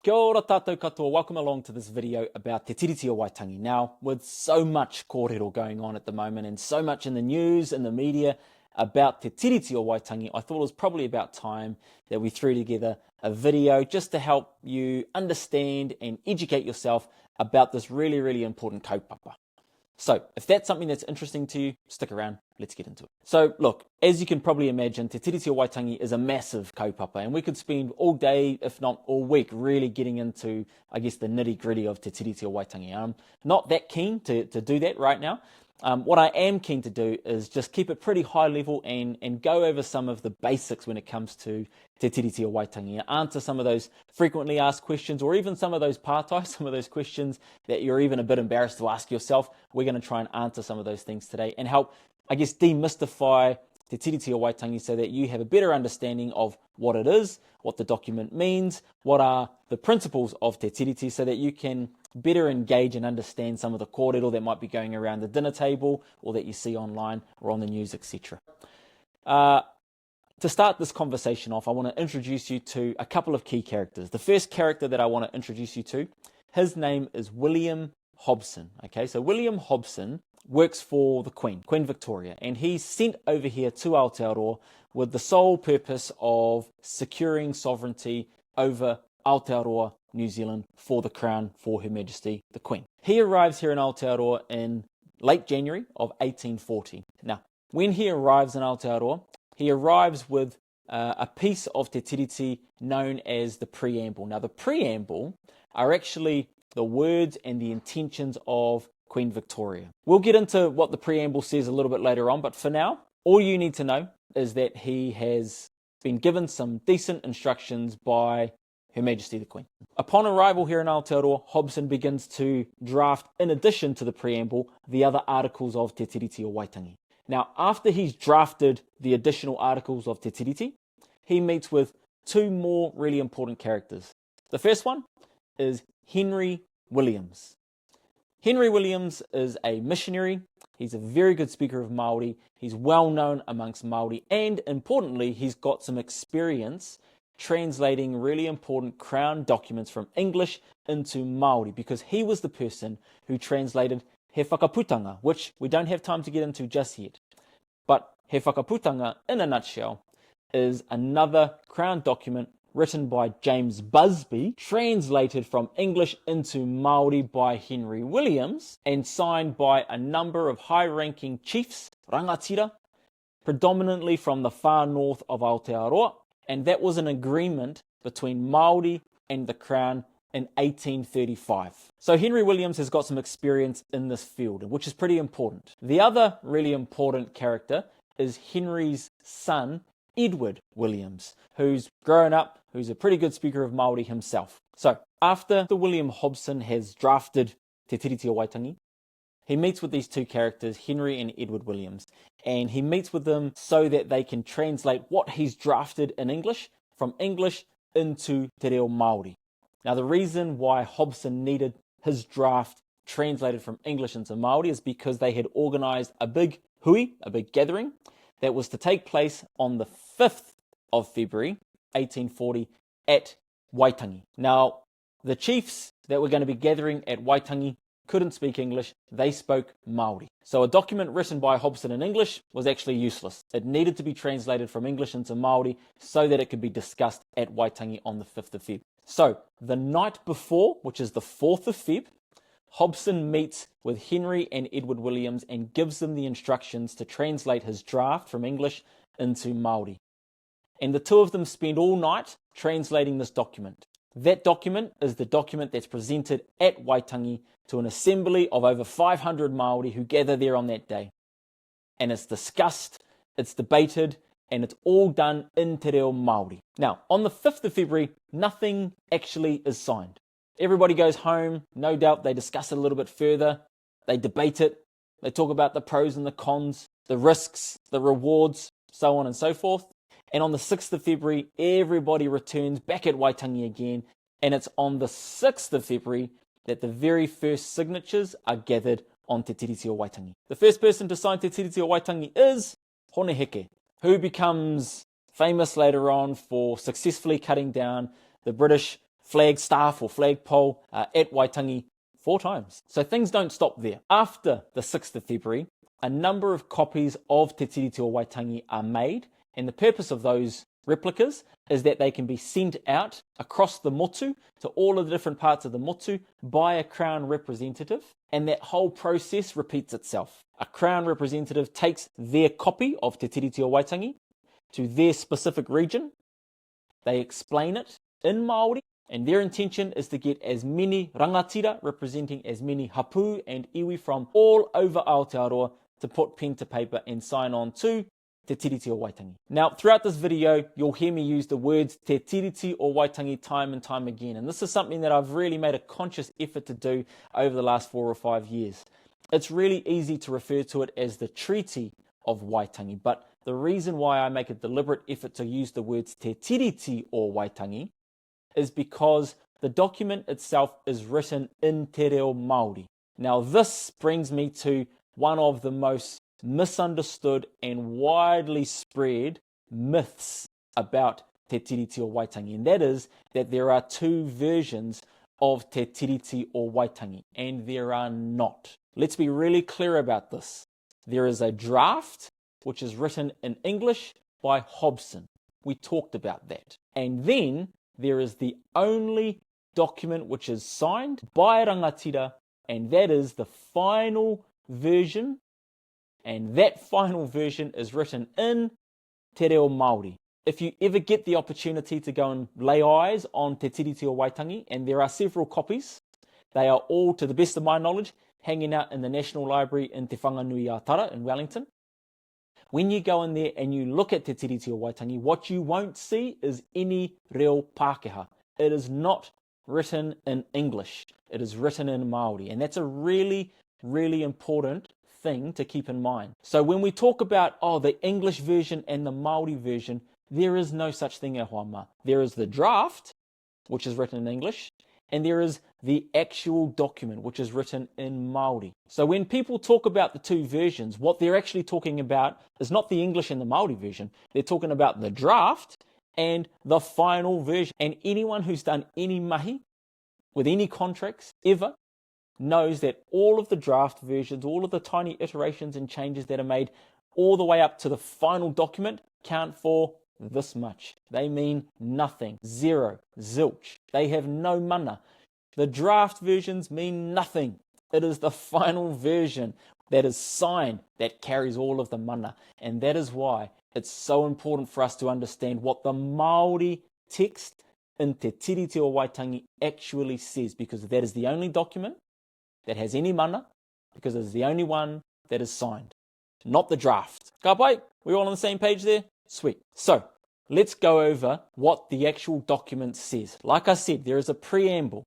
Kia ora tātou katoa, welcome along to this video about Te Tiriti o Waitangi. Now, with so much kōrero going on at the moment and so much in the news and the media about Te Tiriti o Waitangi, I thought it was probably about time that we threw together a video just to help you understand and educate yourself about this really, really important kaupapa. So, if that's something that's interesting to you, stick around, let's get into it. So, look, as you can probably imagine, Te Tiriti o Waitangi is a massive kaupapa, and we could spend all day, if not all week, really getting into, I guess, the nitty-gritty of Te Tiriti o Waitangi. I'm not that keen to do that right now. What I am keen to do is just keep it pretty high level and go over some of the basics when it comes to Te Tiriti o Waitangi, answer some of those frequently asked questions, or even some of those pātai, some of those questions that you're even a bit embarrassed to ask yourself. We're going to try and answer some of those things today and help, I guess, demystify Te Tiriti o Waitangi so that you have a better understanding of what it is, what the document means, what are the principles of Te Tiriti, so that you can better engage and understand some of the kōrero that might be going around the dinner table or that you see online or on the news, etc. To start this conversation off, I want to introduce you to a couple of key characters. The first character that I want to introduce you to, his name is William Hobson. Okay, so William Hobson works for the Queen Victoria, and he's sent over here to Aotearoa with the sole purpose of securing sovereignty over Aotearoa, New Zealand, for the Crown, for Her Majesty the Queen. He arrives here in Aotearoa in late January of 1840. Now, when he arrives in Aotearoa, he arrives with a piece of Te Tiriti known as the preamble. Now, the preamble are actually the words and the intentions of Queen Victoria. We'll get into what the preamble says a little bit later on, but for now, all you need to know is that he has been given some decent instructions by Her Majesty the Queen. Upon arrival here in Aotearoa, Hobson begins to draft, in addition to the preamble, the other articles of Te Tiriti o Waitangi. Now, after he's drafted the additional articles of Te Tiriti, he meets with two more really important characters. The first one is Henry Williams. Henry Williams is a missionary. He's a very good speaker of Māori. He's well known amongst Māori, and importantly, he's got some experience translating really important Crown documents from English into Māori, because he was the person who translated He Whakaputanga, which we don't have time to get into just yet. But He Whakaputanga, in a nutshell, is another Crown document written by James Busby, translated from English into Māori by Henry Williams, and signed by a number of high-ranking chiefs, rangatira, predominantly from the far north of Aotearoa, and that was an agreement between Māori and the Crown in 1835. So Henry Williams has got some experience in this field, which is pretty important. The other really important character is Henry's son, Edward Williams, who's grown up, who's a pretty good speaker of Māori himself. So after William Hobson has drafted Te Tiriti o Waitangi, he meets with these two characters, Henry and Edward Williams, and he meets with them so that they can translate what he's drafted in English from English into Te Reo Māori. Now, the reason why Hobson needed his draft translated from English into Māori is because they had organised a big hui, a big gathering, that was to take place on the 5th of February, 1840, at Waitangi. Now, the chiefs that were going to be gathering at Waitangi couldn't speak English, they spoke Māori. So a document written by Hobson in English was actually useless. It needed to be translated from English into Māori so that it could be discussed at Waitangi on the 5th of Feb. So, the night before, which is the 4th of Feb, Hobson meets with Henry and Edward Williams and gives them the instructions to translate his draft from English into Māori. And the two of them spend all night translating this document. That document is the document that's presented at Waitangi to an assembly of over 500 Māori who gather there on that day. And it's discussed, it's debated, and it's all done in Te Reo Māori. Now, on the 5th of February, nothing actually is signed. Everybody goes home, no doubt they discuss it a little bit further, they debate it, they talk about the pros and the cons, the risks, the rewards, so on and so forth. And on the 6th of February, everybody returns back at Waitangi again, and it's on the 6th of February that the very first signatures are gathered on Te Tiriti o Waitangi. The first person to sign Te Tiriti o Waitangi is Honeheke, who becomes famous later on for successfully cutting down the British flagstaff or flagpole at Waitangi 4 times. So things don't stop there. After the 6th of February, a number of copies of Te Tiriti o Waitangi are made, and the purpose of those replicas is that they can be sent out across the motu to all of the different parts of the motu by a crown representative, and that whole process repeats itself. A crown representative takes their copy of Te Tiriti o Waitangi to their specific region, they explain it in Māori, and their intention is to get as many rangatira representing as many hapu and iwi from all over Aotearoa to put pen to paper and sign on to Te Tiriti o Waitangi. Now, throughout this video, you'll hear me use the words Te Tiriti o Waitangi time and time again, and this is something that I've really made a conscious effort to do over the last 4 or 5 years. It's really easy to refer to it as the Treaty of Waitangi, but the reason why I make a deliberate effort to use the words Te Tiriti o Waitangi is because the document itself is written in Te Reo Māori. Now, this brings me to one of the most misunderstood and widely spread myths about Te Tiriti o Waitangi, and that is that there are 2 versions of Te Tiriti o Waitangi, and there are not. Let's be really clear about this. There is a draft which is written in English by Hobson. We talked about that. And then there is the only document which is signed by rangatira, and that is the final version, and that final version is written in Te Reo Māori. If you ever get the opportunity to go and lay eyes on Te Tiriti o Waitangi, and there are several copies, they are all, to the best of my knowledge, hanging out in the National Library in Te Whanganui-a-Tara in Wellington. When you go in there and you look at Te Tiriti o Waitangi, what you won't see is any reo Pākehā. It is not written in English. It is written in Māori. And that's a really, really important thing to keep in mind. So when we talk about, the English version and the Māori version, there is no such thing, e hoa ma. There is the draft, which is written in English, and there is the actual document, which is written in Māori. So when people talk about the 2 versions, what they're actually talking about is not the English and the Māori version. They're talking about the draft and the final version. And anyone who's done any mahi with any contracts ever knows that all of the draft versions, all of the tiny iterations and changes that are made all the way up to the final document count for this much. They mean nothing. Zero. Zilch. They have no mana. The draft versions mean nothing. It is the final version that is signed that carries all of the mana. And that is why it's so important for us to understand what the Māori text in Te Tiriti o Waitangi actually says, because that is the only document that has any mana, because it is the only one that is signed, not the draft. Ka pai? We all on the same page there? Sweet. So, let's go over what the actual document says. Like I said, there is a preamble.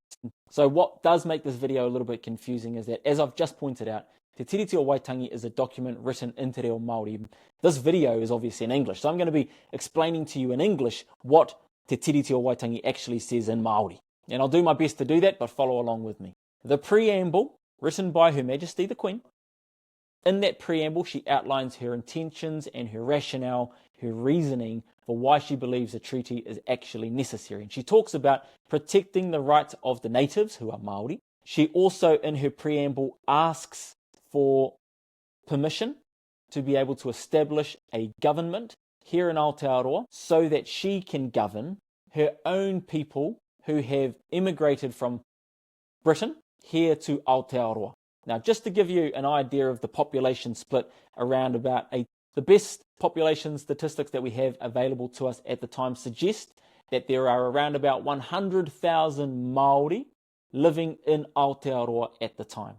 So what does make this video a little bit confusing is that, as I've just pointed out, Te Tiriti o Waitangi is a document written in Te Reo Māori. This video is obviously in English, so I'm going to be explaining to you in English what Te Tiriti o Waitangi actually says in Māori. And I'll do my best to do that, but follow along with me. The preamble, written by Her Majesty the Queen. In that preamble, she outlines her intentions and her rationale, her reasoning for why she believes a treaty is actually necessary. And she talks about protecting the rights of the natives, who are Māori. She also, in her preamble, asks for permission to be able to establish a government here in Aotearoa so that she can govern her own people who have immigrated from Britain here to Aotearoa. Now, just to give you an idea of the population split around about the best population statistics that we have available to us at the time suggest that there are around about 100,000 Māori living in Aotearoa at the time.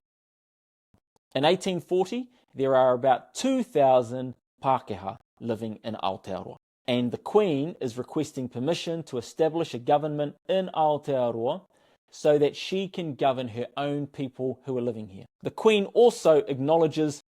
In 1840, there are about 2,000 Pākehā living in Aotearoa. And the Queen is requesting permission to establish a government in Aotearoa so that she can govern her own people who are living here. The Queen also acknowledges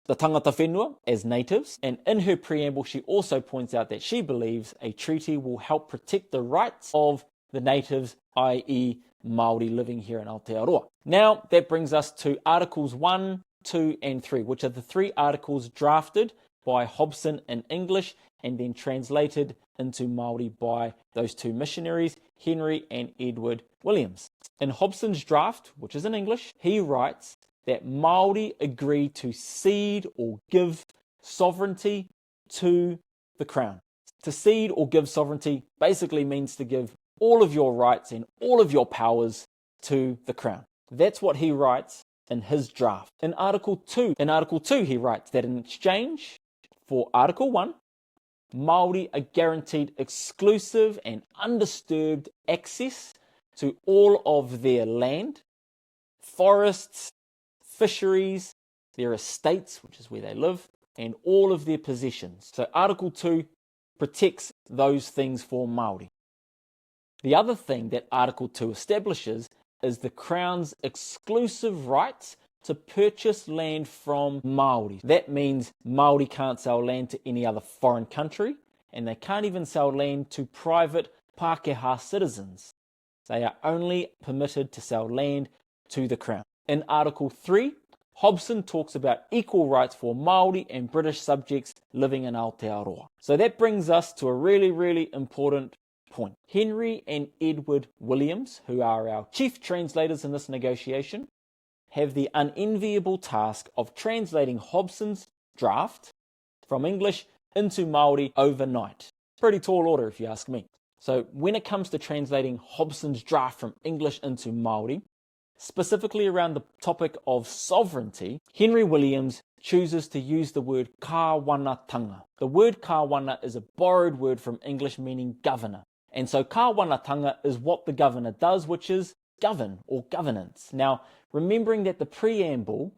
the tangata whenua as natives, and in her preamble she also points out that she believes a treaty will help protect the rights of the natives, i.e. Māori living here in Aotearoa. Now that brings us to Articles 1, 2 and 3, which are the 3 articles drafted by Hobson in English and then translated into Māori by those two missionaries, Henry and Edward Williams. In Hobson's draft, which is in English, he writes that Māori agree to cede or give sovereignty to the Crown. To cede or give sovereignty basically means to give all of your rights and all of your powers to the Crown. That's what he writes in his draft. In Article 2, he writes that in exchange for Article 1, Māori are guaranteed exclusive and undisturbed access to all of their land, forests, fisheries, their estates, which is where they live, and all of their possessions. So Article 2 protects those things for Māori. The other thing that Article 2 establishes is the Crown's exclusive rights to purchase land from Māori. That means Māori can't sell land to any other foreign country, and they can't even sell land to private Pākehā citizens. They are only permitted to sell land to the Crown. In Article 3, Hobson talks about equal rights for Māori and British subjects living in Aotearoa. So that brings us to a really, really important point. Henry and Edward Williams, who are our chief translators in this negotiation, have the unenviable task of translating Hobson's draft from English into Māori overnight. Pretty tall order if you ask me. So when it comes to translating Hobson's draft from English into Māori, specifically around the topic of sovereignty, Henry Williams chooses to use the word kāwanatanga. The word kāwana is a borrowed word from English meaning governor. And so kāwanatanga is what the governor does, which is govern or governance. Now, remembering that the preamble,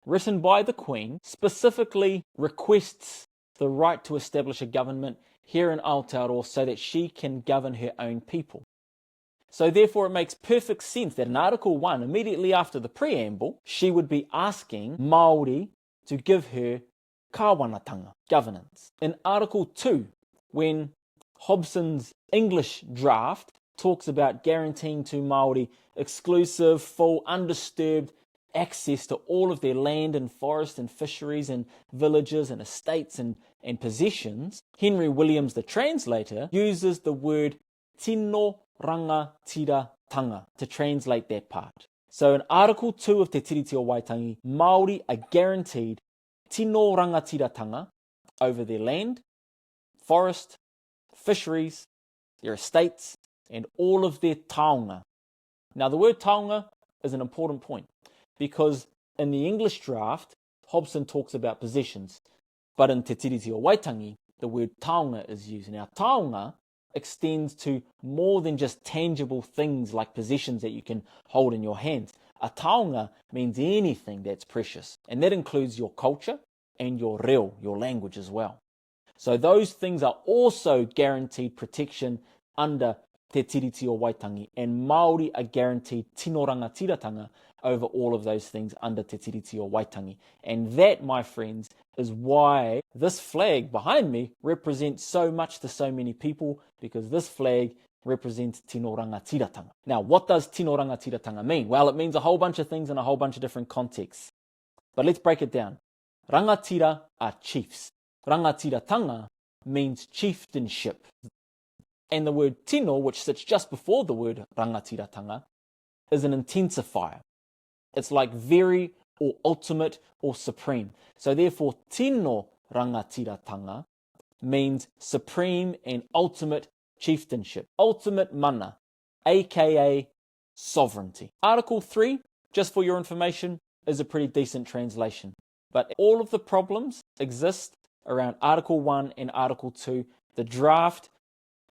written by the Queen, specifically requests the right to establish a government here in Aotearoa so that she can govern her own people. So therefore it makes perfect sense that in Article 1, immediately after the preamble, she would be asking Māori to give her kāwanatanga, governance. In Article 2, when Hobson's English draft talks about guaranteeing to Māori exclusive, full, undisturbed access to all of their land and forest and fisheries and villages and estates and possessions, Henry Williams, the translator, uses the word tino rangatiratanga to translate that part. So in Article 2 of Te Tiriti o Waitangi, Māori are guaranteed tino rangatiratanga over their land, forest, fisheries, their estates, and all of their taonga. Now the word taonga is an important point because in the English draft, Hobson talks about possessions, but in Te Tiriti o Waitangi, the word taonga is used. Now taonga extends to more than just tangible things like possessions that you can hold in your hands. A taonga means anything that's precious, and that includes your culture and your reo, your language as well. So those things are also guaranteed protection under Te Tiriti o Waitangi, and Māori are guaranteed tino rangatiratanga over all of those things under Te Tiriti o Waitangi. And that, my friends, is why this flag behind me represents so much to so many people, because this flag represents tino rangatiratanga. Now, what does tino rangatiratanga mean? Well, it means a whole bunch of things in a whole bunch of different contexts. But let's break it down. Rangatira are chiefs. Rangatiratanga means chieftainship. And the word tino, which sits just before the word rangatiratanga, is an intensifier. It's like very or ultimate or supreme. So therefore, tino rangatiratanga means supreme and ultimate chieftainship. Ultimate mana, aka sovereignty. Article 3, just for your information, is a pretty decent translation. But all of the problems exist around Article 1 and Article 2. The draft,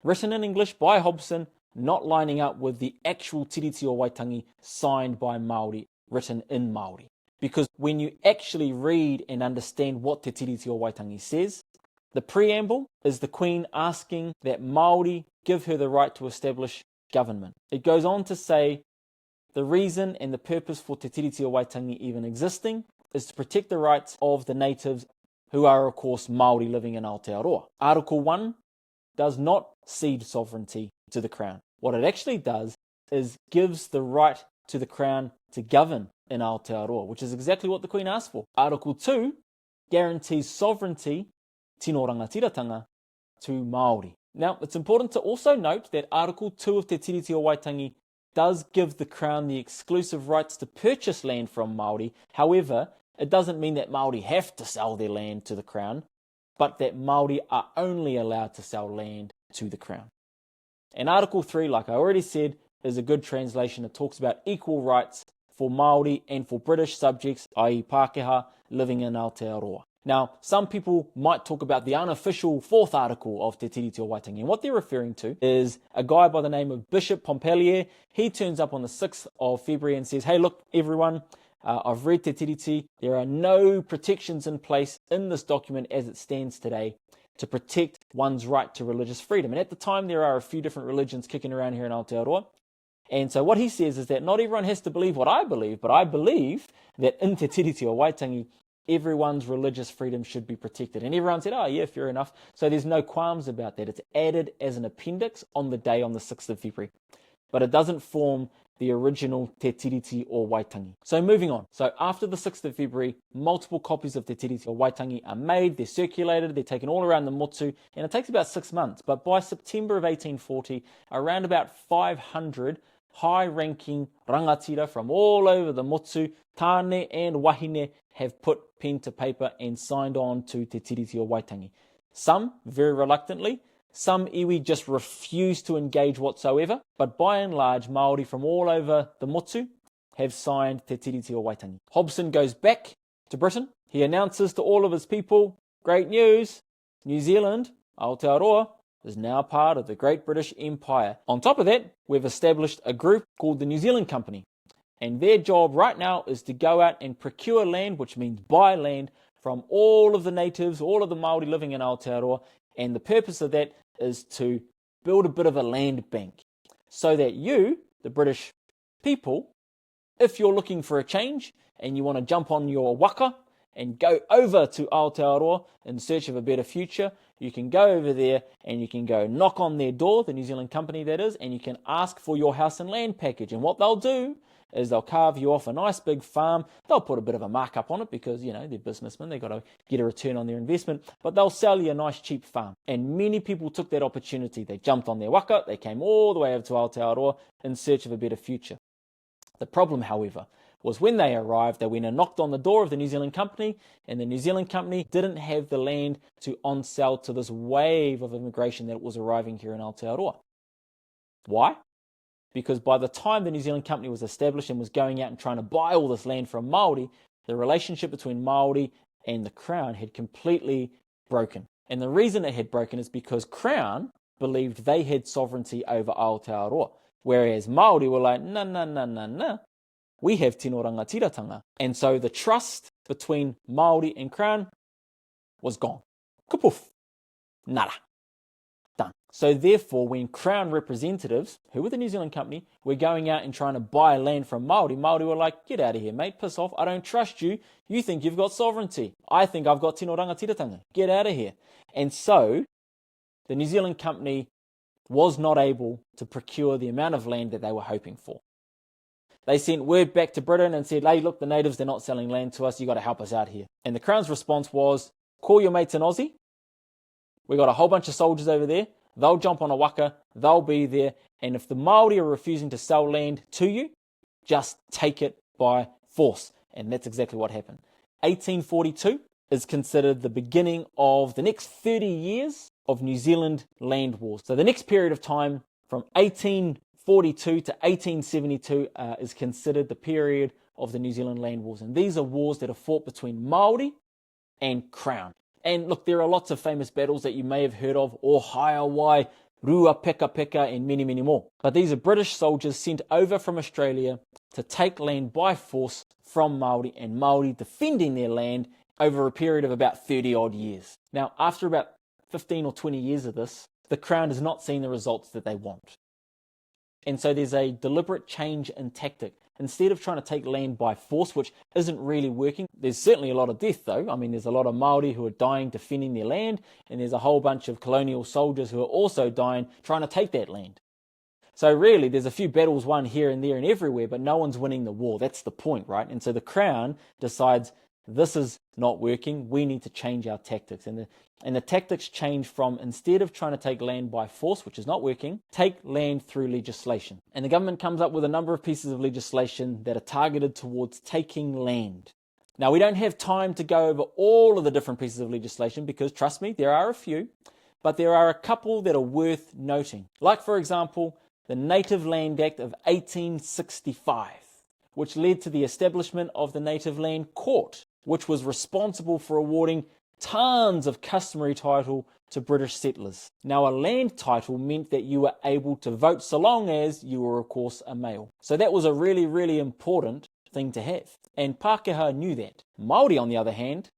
written in English by Hobson, not lining up with the actual Tiriti o Waitangi signed by Māori, written in Māori. Because when you actually read and understand what Te Tiriti o Waitangi says, the preamble is the Queen asking that Māori give her the right to establish government. It goes on to say the reason and the purpose for Te Tiriti o Waitangi even existing is to protect the rights of the natives who are, of course, Māori living in Aotearoa. Article 1 does not cede sovereignty to the Crown. What it actually does is gives the right to the Crown to govern in Aotearoa, which is exactly what the Queen asked for. Article 2 guarantees sovereignty, tino rangatiratanga, to Māori. Now, it's important to also note that Article 2 of Te Tiriti o Waitangi does give the Crown the exclusive rights to purchase land from Māori. However, it doesn't mean that Māori have to sell their land to the Crown, but that Māori are only allowed to sell land to the Crown. And Article 3, like I already said, is a good translation. It talks about equal rights for Māori and for British subjects, i.e. Pākehā, living in Aotearoa. Now, some people might talk about the unofficial fourth article of Te Tiriti o Waitangi, and what they're referring to is a guy by the name of Bishop Pompelier. He turns up on the 6th of February and says, hey, look, everyone, I've read Te Tiriti. There are no protections in place in this document as it stands today to protect one's right to religious freedom. And at the time, there are a few different religions kicking around here in Aotearoa. And so what he says is that not everyone has to believe what I believe, but I believe that in Te Tiriti o Waitangi, everyone's religious freedom should be protected. And everyone said, oh yeah, fair enough. So there's no qualms about that. It's added as an appendix on the day on the 6th of February. But it doesn't form the original Te Tiriti o Waitangi. So moving on. So after the 6th of February, multiple copies of Te Tiriti o Waitangi are made, they're circulated, they're taken all around the motu, and it takes about 6 months. But by September of 1840, around about 500 high-ranking rangatira from all over the motu, tāne and wahine, have put pen to paper and signed on to Te Tiriti o Waitangi. Some very reluctantly, some iwi just refuse to engage whatsoever, but by and large, Māori from all over the motu have signed Te Tiriti o Waitangi. Hobson goes back to Britain. He announces to all of his people, great news, New Zealand, Aotearoa, is now part of the Great British Empire. On top of that, we've established a group called the New Zealand Company. And their job right now is to go out and procure land, which means buy land, from all of the natives, all of the Māori living in Aotearoa. And the purpose of that is to build a bit of a land bank so that you, the British people, if you're looking for a change and you want to jump on your waka and go over to Aotearoa in search of a better future, you can go over there and you can go knock on their door, the New Zealand Company that is, and you can ask for your house and land package. And what they'll do is they'll carve you off a nice big farm. They'll put a bit of a markup on it because, you know, they're businessmen. They've got to get a return on their investment. But they'll sell you a nice cheap farm. And many people took that opportunity. They jumped on their waka. They came all the way over to Aotearoa in search of a better future. The problem, however, was when they arrived, they went and knocked on the door of the New Zealand Company, and the New Zealand Company didn't have the land to on-sell to this wave of immigration that was arriving here in Aotearoa. Why? Because by the time the New Zealand Company was established and was going out and trying to buy all this land from Māori, the relationship between Māori and the Crown had completely broken. And the reason it had broken is because Crown believed they had sovereignty over Aotearoa, whereas Māori were like, no, we have tino rangatiratanga. And so the trust between Māori and Crown was gone. Kapoof. Nada. Done. So therefore, when Crown representatives, who were the New Zealand Company, were going out and trying to buy land from Māori, Māori were like, get out of here, mate, piss off, I don't trust you, you think you've got sovereignty, I think I've got tino rangatiratanga, get out of here. And so, the New Zealand Company was not able to procure the amount of land that they were hoping for. They sent word back to Britain and said, hey, look, the natives, they're not selling land to us, you've got to help us out here. And the Crown's response was, call your mates in Aussie, we got a whole bunch of soldiers over there, they'll jump on a waka, they'll be there, and if the Māori are refusing to sell land to you, just take it by force. And that's exactly what happened. 1842 is considered the beginning of the next 30 years of New Zealand land wars. So the next period of time from 1842 to 1872 is considered the period of the New Zealand land wars. And these are wars that are fought between Māori and Crown. And look, there are lots of famous battles that you may have heard of, O Haiawai, Rua Peka Peka, and many, many more. But these are British soldiers sent over from Australia to take land by force from Māori, and Māori defending their land over a period of about 30 odd years. Now, after about 15 or 20 years of this, the Crown has not seen the results that they want. And so there's a deliberate change in tactic. Instead of trying to take land by force, which isn't really working, there's certainly a lot of death though. I mean, there's a lot of Māori who are dying defending their land, and there's a whole bunch of colonial soldiers who are also dying trying to take that land. So really, there's a few battles won here and there and everywhere, but no one's winning the war. That's the point, right? And so the Crown decides, this is not working, we need to change our tactics. And the tactics change from, instead of trying to take land by force, which is not working, take land through legislation. And the government comes up with a number of pieces of legislation that are targeted towards taking land. Now, we don't have time to go over all of the different pieces of legislation because, trust me, there are a few, but there are a couple that are worth noting. Like, for example, the Native Land Act of 1865, which led to the establishment of the Native Land Court, which was responsible for awarding tons of customary title to British settlers. Now, a land title meant that you were able to vote so long as you were, of course, a male. So that was a really, really important thing to have. And Pākehā knew that. Māori, on the other hand,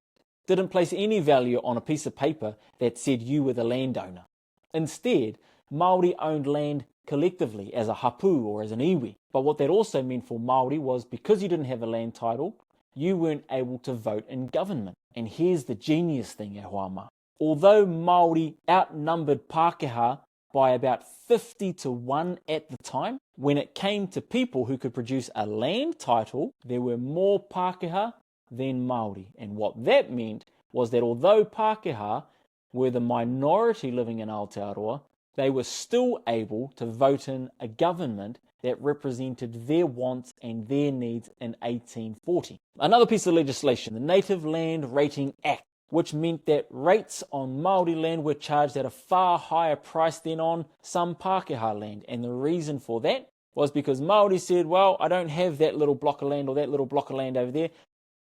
didn't place any value on a piece of paper that said you were the landowner. Instead, Māori owned land collectively as a hapu or as an iwi. But what that also meant for Māori was, because you didn't have a land title, you weren't able to vote in government. And here's the genius thing, e hoama. Although Māori outnumbered Pākehā by about 50-1 at the time, when it came to people who could produce a land title, there were more Pākehā than Māori. And what that meant was that although Pākehā were the minority living in Aotearoa, they were still able to vote in a government that represented their wants and their needs in 1840. Another piece of legislation, the Native Land Rating Act, which meant that rates on Māori land were charged at a far higher price than on some Pākehā land. And the reason for that was because Māori said, well, I don't have that little block of land or that little block of land over there.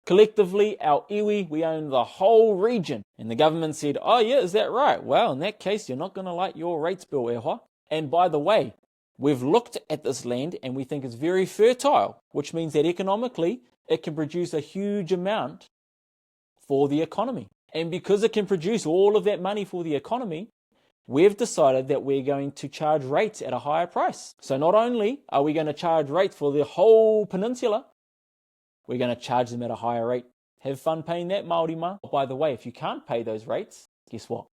Collectively, our iwi, we own the whole region. And the government said, oh yeah, is that right? Well, in that case, you're not going to like your rates bill, e hoa. And by the way, we've looked at this land and we think it's very fertile, which means that economically, it can produce a huge amount for the economy. And because it can produce all of that money for the economy, we've decided that we're going to charge rates at a higher price. So not only are we going to charge rates for the whole peninsula, we're going to charge them at a higher rate. Have fun paying that, Māori ma. By the way, if you can't pay those rates, guess what?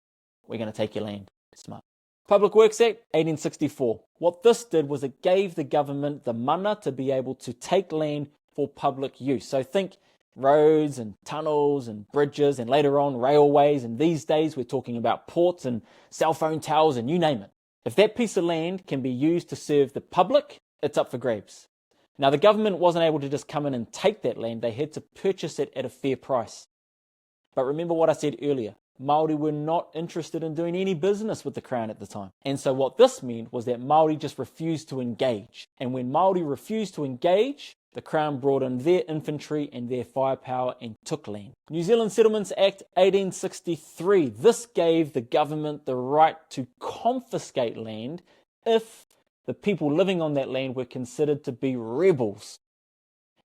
We're going to take your land. Smart. Public Works Act, 1864. What this did was it gave the government the mana to be able to take land for public use. So think roads and tunnels and bridges and later on railways, and these days we're talking about ports and cell phone towers and you name it. If that piece of land can be used to serve the public, it's up for grabs. Now, the government wasn't able to just come in and take that land. They had to purchase it at a fair price. But remember what I said earlier. Māori were not interested in doing any business with the Crown at the time. And so what this meant was that Māori just refused to engage. And when Māori refused to engage, the Crown brought in their infantry and their firepower and took land. New Zealand Settlements Act 1863. This gave the government the right to confiscate land if the people living on that land were considered to be rebels.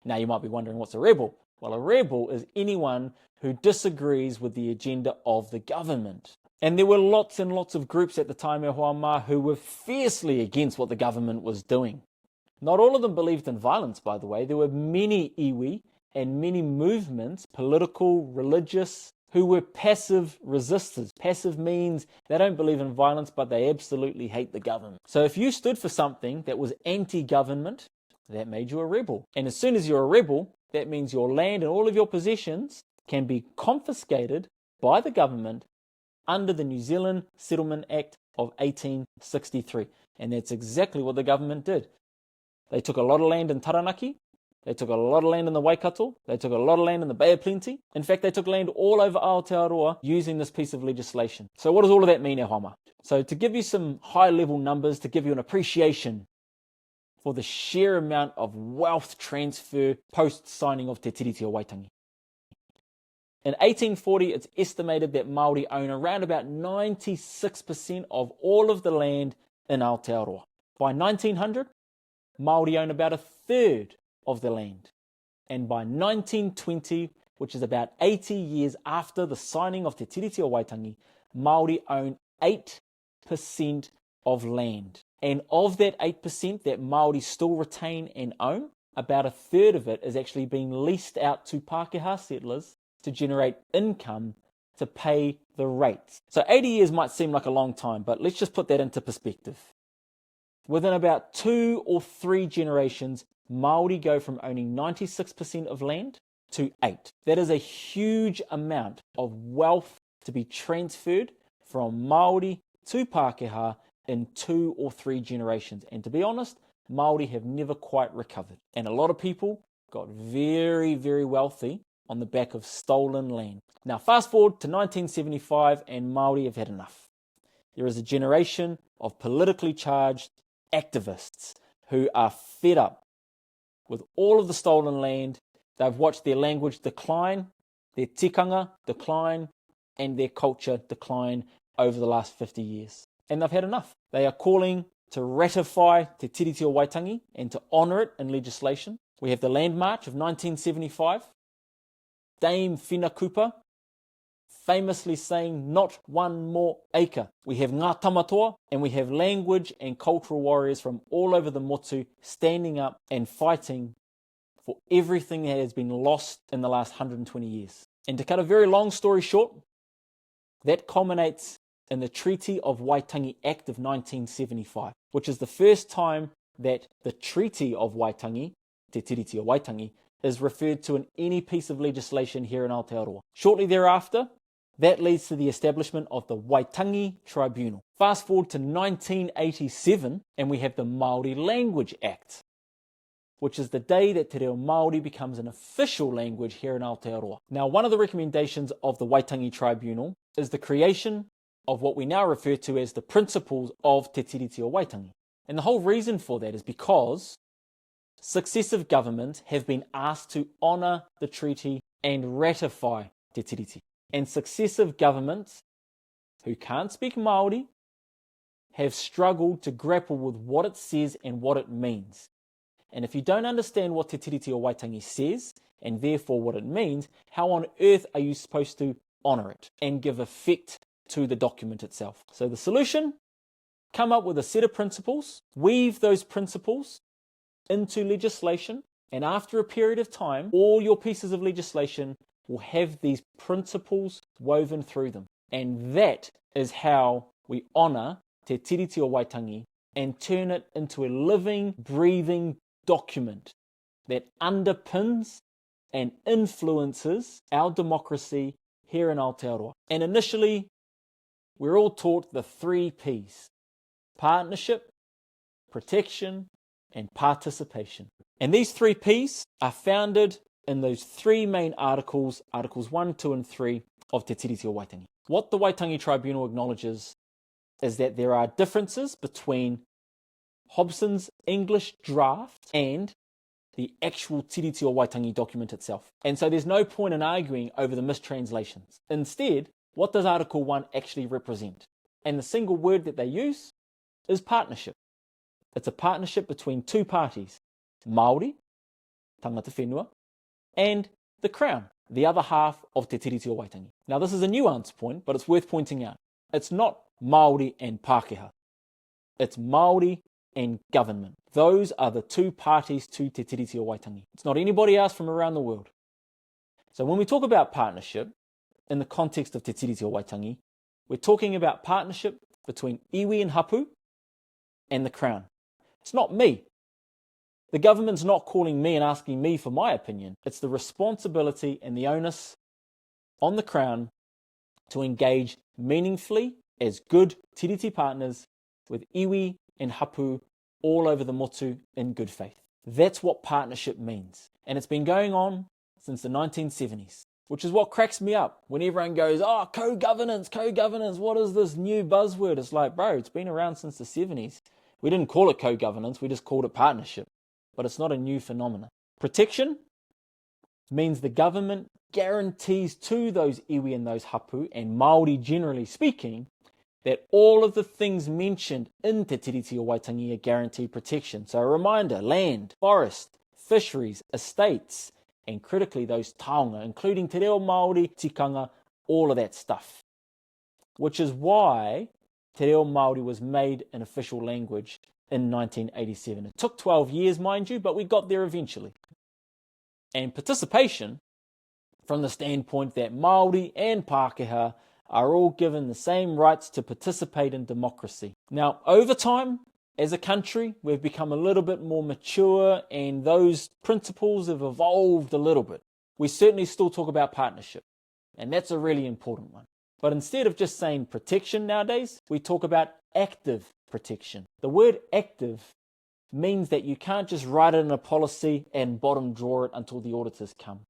Now you might be wondering, what's a rebel? Well, a rebel is anyone who disagrees with the agenda of the government. And there were lots and lots of groups at the time, e hoa ma, who were fiercely against what the government was doing. Not all of them believed in violence, by the way. There were many iwi and many movements, political, religious, who were passive resistors. Passive means they don't believe in violence, but they absolutely hate the government. So if you stood for something that was anti-government, that made you a rebel. And as soon as you're a rebel, that means your land and all of your possessions can be confiscated by the government under the New Zealand Settlement Act of 1863. And that's exactly what the government did. They took a lot of land in Taranaki. They took a lot of land in the Waikato. They took a lot of land in the Bay of Plenty. In fact, they took land all over Aotearoa using this piece of legislation. So what does all of that mean, e hoa ma? So to give you some high-level numbers, to give you an appreciation for the sheer amount of wealth transfer post-signing of Te Tiriti o Waitangi. In 1840, it's estimated that Māori own around about 96% of all of the land in Aotearoa. By 1900, Māori own about a third of the land. And by 1920, which is about 80 years after the signing of Te Tiriti o Waitangi, Māori own 8% of land. And of that 8% that Māori still retain and own, about a third of it is actually being leased out to Pākehā settlers to generate income to pay the rates. So 80 years might seem like a long time, but let's just put that into perspective. Within about 2 or 3 generations, Māori go from owning 96% of land to 8. That is a huge amount of wealth to be transferred from Māori to Pākehā in 2 or 3 generations. And to be honest, Māori have never quite recovered. And a lot of people got very, very wealthy on the back of stolen land. Now fast forward to 1975 and Māori have had enough. There is a generation of politically charged activists who are fed up with all of the stolen land. They've watched their language decline, their tikanga decline, and their culture decline over the last 50 years. And they've had enough. They are calling to ratify Te Tiriti o Waitangi and to honour it in legislation. We have the Land March of 1975. Dame Whina Kupa famously saying, "Not one more acre." We have ngā tamatoa, and we have language and cultural warriors from all over the motu standing up and fighting for everything that has been lost in the last 120 years. And to cut a very long story short, that culminates in the Treaty of Waitangi Act of 1975, which is the first time that the Treaty of Waitangi, Te Tiriti o Waitangi, is referred to in any piece of legislation here in Aotearoa. Shortly thereafter, that leads to the establishment of the Waitangi Tribunal. Fast forward to 1987, and we have the Māori Language Act, which is the day that Te Reo Māori becomes an official language here in Aotearoa. Now, one of the recommendations of the Waitangi Tribunal is the creation of what we now refer to as the principles of Te Tiriti o Waitangi. And the whole reason for that is because successive governments have been asked to honour the treaty and ratify Te Tiriti. And successive governments who can't speak Māori have struggled to grapple with what it says and what it means. And if you don't understand what Te Tiriti o Waitangi says, and therefore what it means, how on earth are you supposed to honour it and give effect to the document itself? So the solution, come up with a set of principles, weave those principles into legislation, and after a period of time, all your pieces of legislation will have these principles woven through them. And that is how we honour Te Tiriti o Waitangi and turn it into a living, breathing document that underpins and influences our democracy here in Aotearoa. And initially, we're all taught the 3 Ps: partnership, protection, and participation. And these 3 Ps are founded in those 3 main articles, Articles 1, 2, and 3 of Te Tiriti o Waitangi. What the Waitangi Tribunal acknowledges is that there are differences between Hobson's English draft and the actual Tiriti o Waitangi document itself. And so there's no point in arguing over the mistranslations. Instead, what does Article 1 actually represent? And the single word that they use is partnership. It's a partnership between 2 parties, Māori, tangata whenua, and the Crown, the other half of Te Tiriti o Waitangi. Now this is a nuance point, but it's worth pointing out. It's not Māori and Pākehā. It's Māori and government. Those are the 2 parties to Te Tiriti o Waitangi. It's not anybody else from around the world. So when we talk about partnership, in the context of Te Tiriti o Waitangi, we're talking about partnership between iwi and hapu and the Crown. It's not me. The government's not calling me and asking me for my opinion. It's the responsibility and the onus on the Crown to engage meaningfully as good tiriti partners with iwi and hapu all over the motu in good faith. That's what partnership means. And it's been going on since the 1970s, which is what cracks me up when everyone goes, "Oh, co-governance, what is this new buzzword?" It's like, bro, it's been around since the 70s. We didn't call it co-governance, we just called it partnership. But it's not a new phenomenon. Protection means the government guarantees to those iwi and those hapu, and Māori generally speaking, that all of the things mentioned in Te Tiriti o Waitangi are guaranteed protection. So a reminder, land, forest, fisheries, estates, and critically those taonga, including te reo Māori, tikanga, all of that stuff. Which is why Te reo Māori was made an official language in 1987. It took 12 years, mind you, but we got there eventually. And participation, from the standpoint that Māori and Pākehā are all given the same rights to participate in democracy. Now, over time, as a country, we've become a little bit more mature and those principles have evolved a little bit. we certainly still talk about partnership. And that's a really important one. But instead of just saying protection nowadays, we talk about active protection. The word active means that you can't just write it in a policy and bottom drawer it until the auditors come.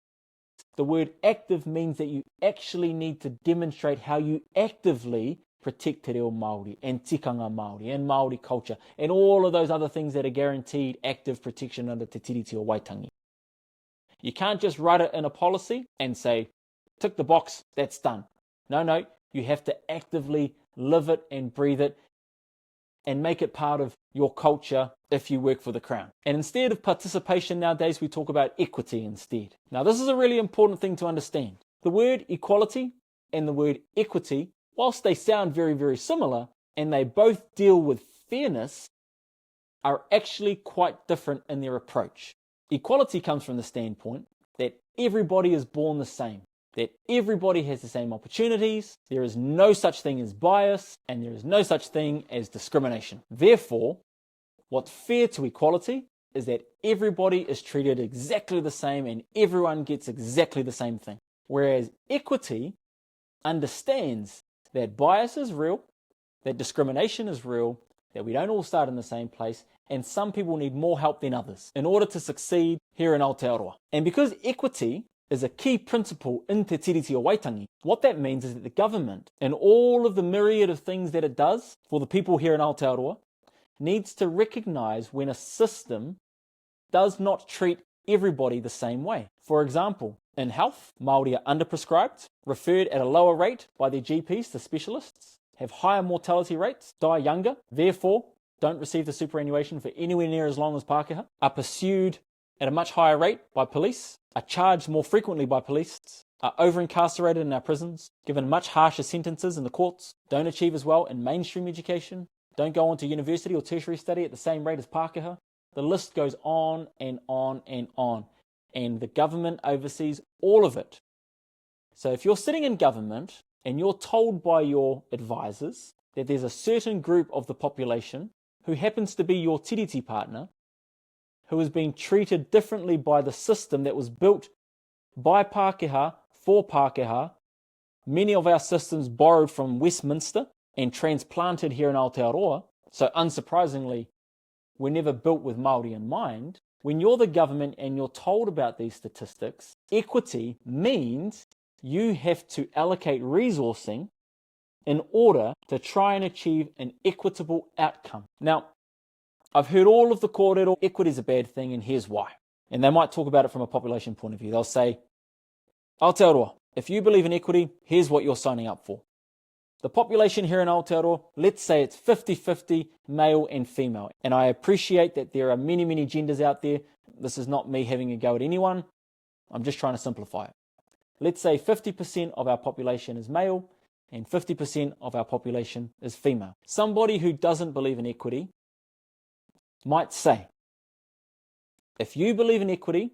The word active means that you actually need to demonstrate how you actively protect te reo Māori and tikanga Māori and Māori culture and all of those other things that are guaranteed active protection under Te Tiriti or Waitangi. You can't just write it in a policy and say, tick the box, that's done. No, you have to actively live it and breathe it and make it part of your culture if you work for the Crown. And instead of participation nowadays, we talk about equity instead. Now, this is a really important thing to understand. The word equality and the word equity, whilst they sound very, very similar, and they both deal with fairness, are actually quite different in their approach. Equality comes from the standpoint that everybody is born the same, that everybody has the same opportunities, there is no such thing as bias, and there is no such thing as discrimination. Therefore, what's fair to equality is that everybody is treated exactly the same and everyone gets exactly the same thing. Whereas equity understands that bias is real, that discrimination is real, that we don't all start in the same place, and some people need more help than others in order to succeed here in Aotearoa. And because equity is a key principle in Te Tiriti o Waitangi, what that means is that the government, and all of the myriad of things that it does for the people here in Aotearoa, needs to recognise when a system does not treat everybody the same way. For example, in health, Māori are underprescribed, referred at a lower rate by their GPs to specialists, have higher mortality rates, die younger, therefore don't receive the superannuation for anywhere near as long as Pākehā, are pursued at a much higher rate by police, are charged more frequently by police, are over-incarcerated in our prisons, given much harsher sentences in the courts, don't achieve as well in mainstream education, don't go on to university or tertiary study at the same rate as Pākehā. The list goes on and on and on. And the government oversees all of it. So if you're sitting in government and you're told by your advisors that there's a certain group of the population who happens to be your tiriti partner, who is being treated differently by the system that was built by Pākehā for Pākehā, many of our systems borrowed from Westminster and transplanted here in Aotearoa, so unsurprisingly, we're never built with Māori in mind. When you're the government and you're told about these statistics, equity means you have to allocate resourcing in order to try and achieve an equitable outcome. Now, I've heard all of the kōrero, equity is a bad thing, and here's why. And they might talk about it from a population point of view. They'll say, Aotearoa, if you believe in equity, here's what you're signing up for. The population here in Aotearoa, let's say it's 50-50 male and female. And I appreciate that there are many, many genders out there. This is not me having a go at anyone. I'm just trying to simplify it. Let's say 50% of our population is male and 50% of our population is female. Somebody who doesn't believe in equity might say, if you believe in equity,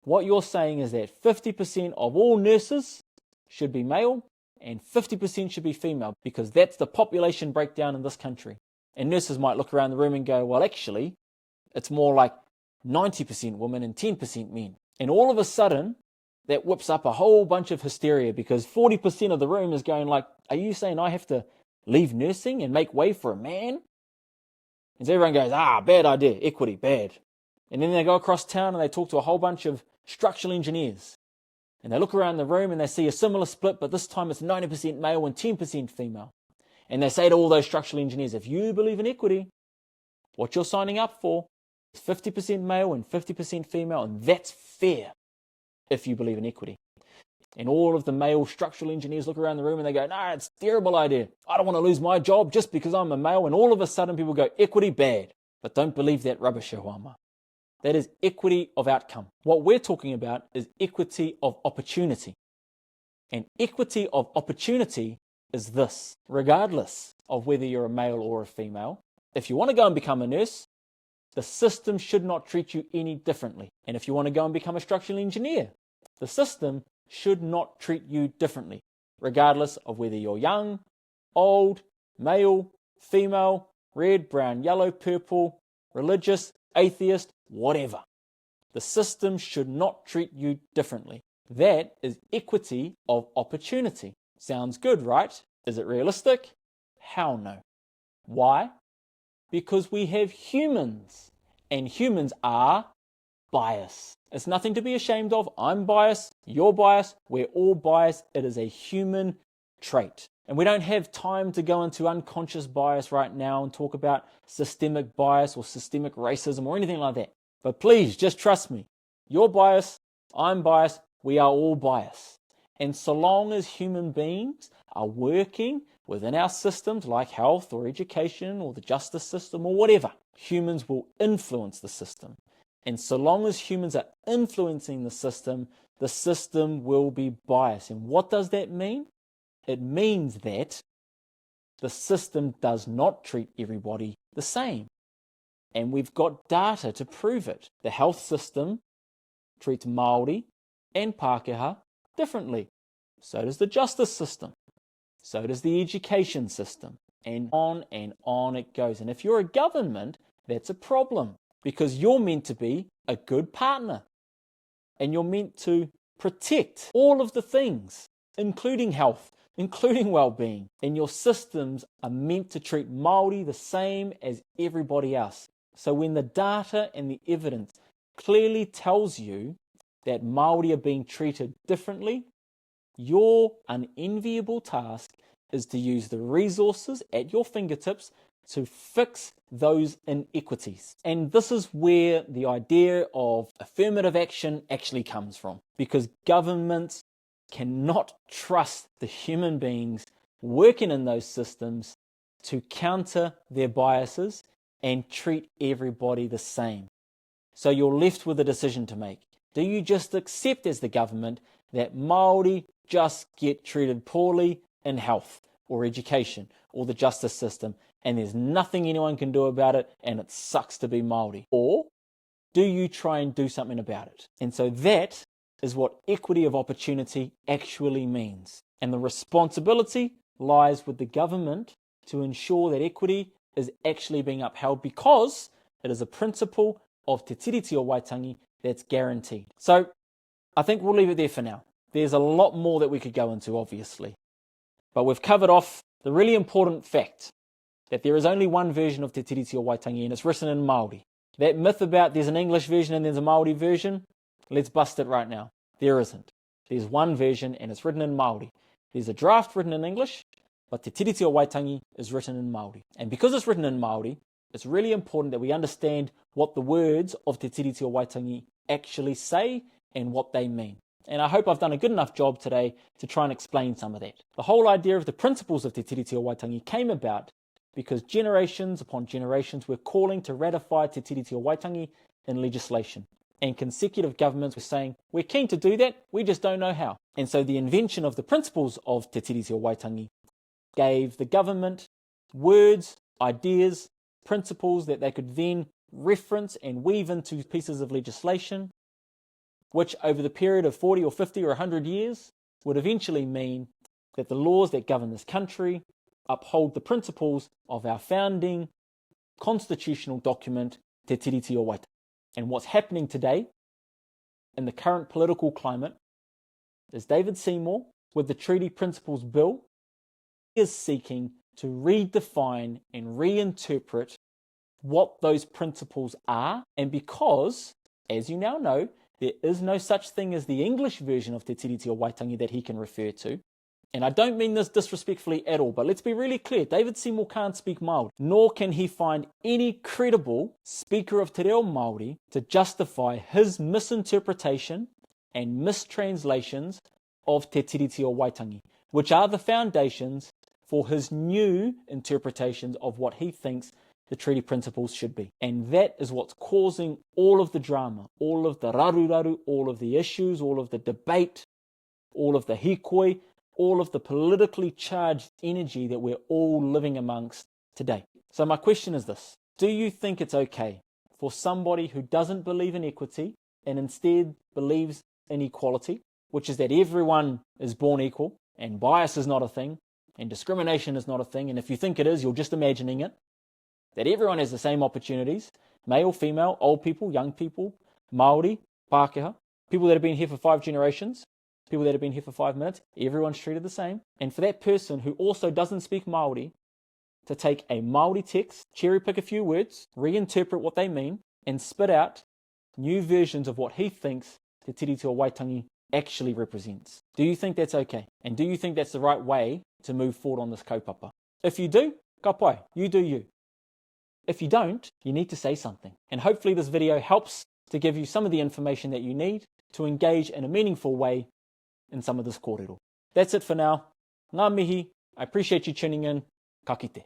what you're saying is that 50% of all nurses should be male and 50% should be female, because that's the population breakdown in this country. And nurses might look around the room and go, well, actually, it's more like 90% women and 10% men. And all of a sudden, that whips up a whole bunch of hysteria, because 40% of the room is going like, are you saying I have to leave nursing and make way for a man? And so everyone goes, bad idea, equity, bad. And then they go across town and they talk to a whole bunch of structural engineers. And they look around the room and they see a similar split, but this time it's 90% male and 10% female. And they say to all those structural engineers, if you believe in equity, what you're signing up for is 50% male and 50% female, and that's fair if you believe in equity. And all of the male structural engineers look around the room and they go, no, it's a terrible idea. I don't want to lose my job just because I'm a male. And all of a sudden people go, equity, bad. But don't believe that rubbish, Huama. That is equity of outcome. What we're talking about is equity of opportunity. And equity of opportunity is this. Regardless of whether you're a male or a female, if you want to go and become a nurse, the system should not treat you any differently. And if you want to go and become a structural engineer, the system should not treat you differently, regardless of whether you're young, old, male, female, red, brown, yellow, purple, religious, atheist, whatever. The system should not treat you differently. That is equity of opportunity. Sounds good, right? Is it realistic? Hell no. Why? Because we have humans, and humans are biased. It's nothing to be ashamed of. I'm biased, you're biased, we're all biased. It is a human trait. And we don't have time to go into unconscious bias right now and talk about systemic bias or systemic racism or anything like that. But please, just trust me. You're biased, I'm biased, we are all biased. And so long as human beings are working within our systems like health or education or the justice system or whatever, humans will influence the system. And so long as humans are influencing the system will be biased. And what does that mean? It means that the system does not treat everybody the same. And we've got data to prove it. The health system treats Māori and Pākehā differently. So does the justice system. So does the education system. And on it goes. And if you're a government, that's a problem. Because you're meant to be a good partner. And you're meant to protect all of the things, including health, including well-being. And your systems are meant to treat Māori the same as everybody else. So when the data and the evidence clearly tells you that Māori are being treated differently, your unenviable task is to use the resources at your fingertips to fix those inequities. And this is where the idea of affirmative action actually comes from. Because governments cannot trust the human beings working in those systems to counter their biases and treat everybody the same. So you're left with a decision to make. Do you just accept as the government that Māori just get treated poorly in health or education or the justice system, and there's nothing anyone can do about it, and it sucks to be Māori? Or do you try and do something about it? And so that is what equity of opportunity actually means. And the responsibility lies with the government to ensure that equity is actually being upheld, because it is a principle of Te Tiriti o Waitangi that's guaranteed. So I think we'll leave it there for now. There's a lot more that we could go into, obviously. But we've covered off the really important fact that there is only one version of Te Tiriti o Waitangi, and it's written in Māori. That myth about there's an English version and there's a Māori version, let's bust it right now. There isn't. There's one version and it's written in Māori. There's a draft written in English, but Te Tiriti o Waitangi is written in Māori. And because it's written in Māori, it's really important that we understand what the words of Te Tiriti o Waitangi actually say and what they mean. And I hope I've done a good enough job today to try and explain some of that. The whole idea of the principles of Te Tiriti o Waitangi came about because generations upon generations were calling to ratify Te Tiriti o Waitangi in legislation. And consecutive governments were saying, we're keen to do that, we just don't know how. And so the invention of the principles of Te Tiriti o Waitangi gave the government words, ideas, principles that they could then reference and weave into pieces of legislation, which over the period of 40 or 50 or 100 years would eventually mean that the laws that govern this country uphold the principles of our founding constitutional document, Te Tiriti o Waitangi. And what's happening today in the current political climate is David Seymour, with the Treaty Principles Bill, is seeking to redefine and reinterpret what those principles are. And because, as you now know, there is no such thing as the English version of Te Tiriti o Waitangi that he can refer to. And I don't mean this disrespectfully at all, but let's be really clear. David Seymour can't speak Māori, nor can he find any credible speaker of Te Reo Māori to justify his misinterpretation and mistranslations of Te Tiriti o Waitangi, which are the foundations for his new interpretations of what he thinks the treaty principles should be. And that is what's causing all of the drama, all of the raru, all of the issues, all of the debate, all of the hikoi, all of the politically charged energy that we're all living amongst today. So my question is this: do you think it's okay for somebody who doesn't believe in equity and instead believes in equality, which is that everyone is born equal and bias is not a thing and discrimination is not a thing, and if you think it is, you're just imagining it, that everyone has the same opportunities, male, female, old people, young people, Māori, Pākehā, people that have been here for 5 generations, people that have been here for 5 minutes, everyone's treated the same. And for that person who also doesn't speak Māori to take a Māori text, cherry pick a few words, reinterpret what they mean, and spit out new versions of what he thinks Te Tiriti o Waitangi actually represents. Do you think that's okay? And do you think that's the right way to move forward on this kaupapa? If you do, ka pai, you do you. If you don't, you need to say something. And hopefully this video helps to give you some of the information that you need to engage in a meaningful way in some of this kōrero. That's it for now. Ngā mihi, I appreciate you tuning in. Ka kite.